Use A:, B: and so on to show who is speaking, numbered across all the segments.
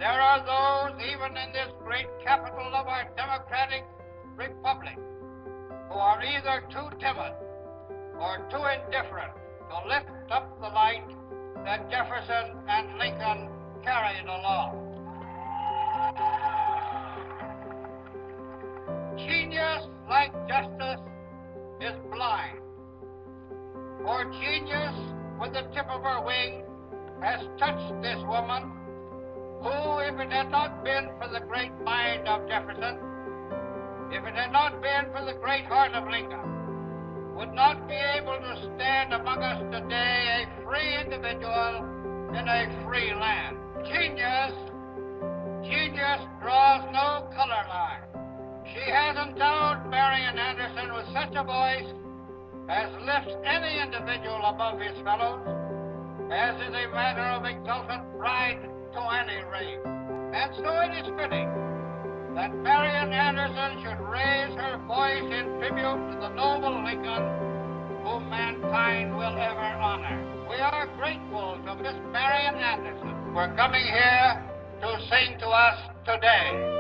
A: There are those, even in this great capital of our democratic republic, who are either too timid or too indifferent to lift up the light that Jefferson and Lincoln carried aloft. Genius, like justice, is blind. For genius, with the tip of her wing, has touched this woman who, if it had not been for the great mind of Jefferson, if it had not been for the great heart of Lincoln, would not be able to stand among us today a free individual in a free land. Genius draws no color line. She has endowed Marian Anderson with such a voice as lifts any individual above his fellows, as is a matter of exultant pride to any race. And so it is fitting that Marian Anderson should raise her voice in tribute to the noble Lincoln, whom mankind will ever honor. We are grateful to Miss Marian Anderson for coming here to sing to us today.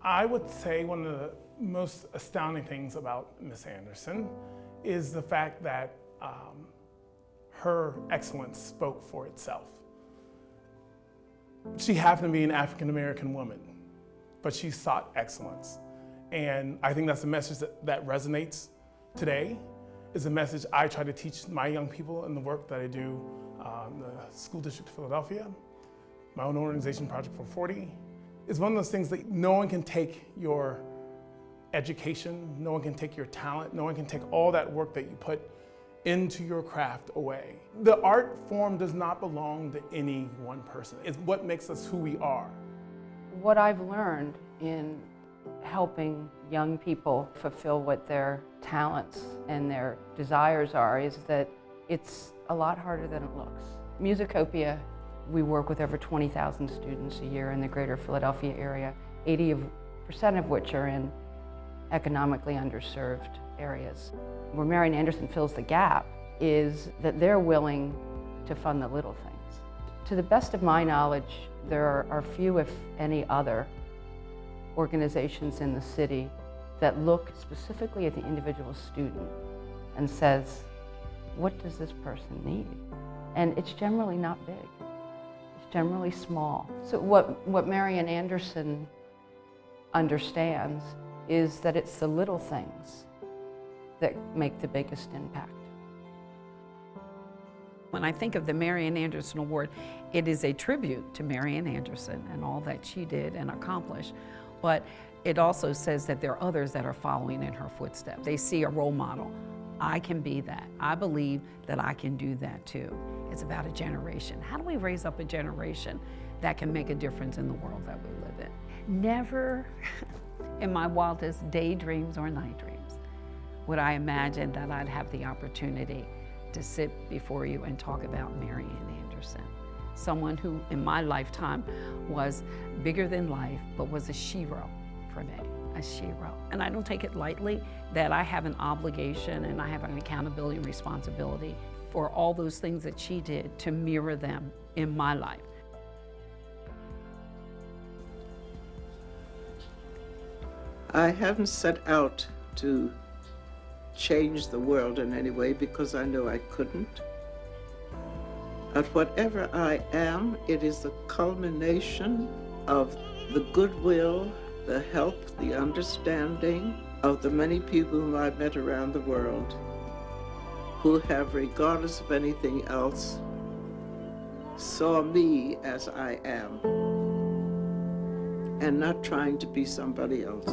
B: I would say one of the most astounding things about Miss Anderson is the fact that her excellence spoke for itself. She happened to be an African-American woman, but she sought excellence. And I think that's a message that resonates today, is a message I try to teach my young people in the work that I do in the School District of Philadelphia, my own organization, Project 440. It's one of those things that no one can take your education, no one can take your talent, no one can take all that work that you put into your craft away. The art form does not belong to any one person. It's what makes us who we are.
C: What I've learned in helping young people fulfill what their talents and their desires are is that it's a lot harder than it looks. Musicopia, we work with over 20,000 students a year in the greater Philadelphia area, 80% of which are in economically underserved areas. Where Marian Anderson fills the gap is that they're willing to fund the little things. To the best of my knowledge, there are few, if any, other organizations in the city that look specifically at the individual student and says, what does this person need? And it's generally not big. It's generally small. So what Marian Anderson understands is that it's the little things that make the biggest impact.
D: When I think of the Marian Anderson Award, it is a tribute to Marian Anderson and all that she did and accomplished, but it also says that there are others that are following in her footsteps. They see a role model. I can be that. I believe that I can do that too. It's about a generation. How do we raise up a generation that can make a difference in the world that we live in? Never in my wildest daydreams or night dreams would I imagine that I'd have the opportunity to sit before you and talk about Marian Anderson. Someone who in my lifetime was bigger than life, but was a shero for me, a shero. And I don't take it lightly that I have an obligation and I have an accountability and responsibility for all those things that she did to mirror them in my life.
E: I haven't set out to change the world in any way because I know I couldn't. But whatever I am, it is the culmination of the goodwill, the help, the understanding of the many people whom I've met around the world who have, regardless of anything else, saw me as I am and not trying to be somebody else.